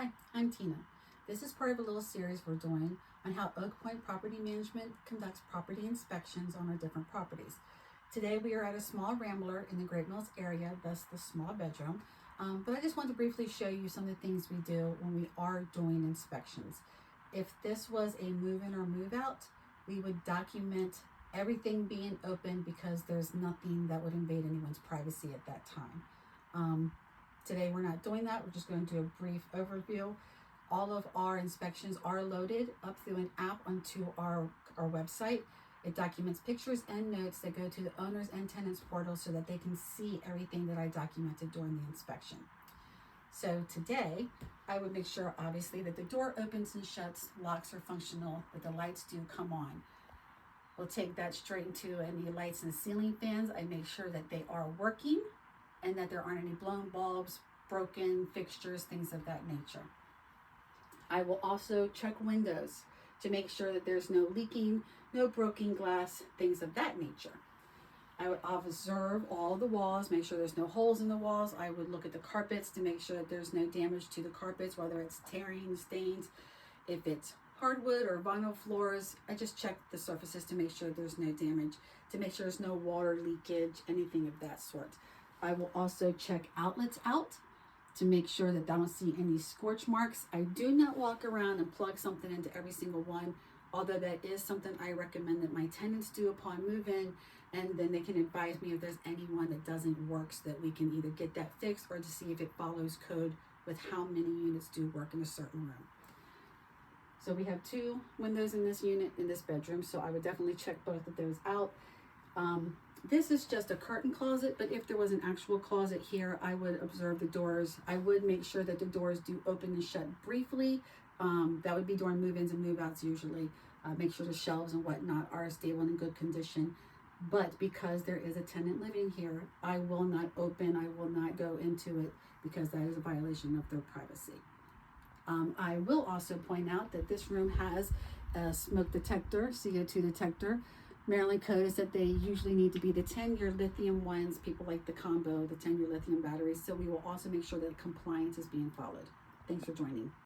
Hi, I'm Tina. This is part of a little series we're doing on how Oak Point Property Management conducts property inspections on our different properties. Today we are at a small Rambler in the Great Mills area, thus the small bedroom. But I just want to briefly show you some of the things we do when we are doing inspections. If this was a move-in or move-out, we would document everything being open because there's nothing that would invade anyone's privacy at that time. Today we're not doing that. We're just going to do a brief overview. All of our inspections are loaded up through an app onto our website. It documents pictures and notes that go to the owners and tenants portal so that they can see everything that I documented during the inspection. So today I would make sure obviously that the door opens and shuts, locks are functional, that the lights do come on. We'll take that straight into any lights and ceiling fans. I make sure that they are working and that there aren't any blown bulbs, broken fixtures, things of that nature. I will also check windows to make sure that there's no leaking, no broken glass, things of that nature. I would observe all the walls, make sure there's no holes in the walls. I would look at the carpets to make sure that there's no damage to the carpets, whether it's tearing, stains. If it's hardwood or vinyl floors, I just check the surfaces to make sure there's no damage, to make sure there's no water leakage, anything of that sort. I will also check outlets out to make sure that I don't see any scorch marks. I do not walk around and plug something into every single one, although that is something I recommend that my tenants do upon move-in, and then they can advise me if there's any one that doesn't work so that we can either get that fixed or to see if it follows code with how many units do work in a certain room. So we have 2 windows in this unit, in this bedroom, so I would definitely check both of those out. This is just a curtain closet, but if there was an actual closet here, I would observe the doors. I would make sure that the doors do open and shut briefly. That would be during move-ins and move-outs usually. Make sure the shelves and whatnot are stable and in good condition. But because there is a tenant living here, I will not open, I will not go into it because that is a violation of their privacy. I will also point out that this room has a smoke detector, CO2 detector. Maryland code is that they usually need to be the 10-year lithium ones. People like the combo, the 10-year lithium batteries. So we will also make sure that compliance is being followed. Thanks for joining.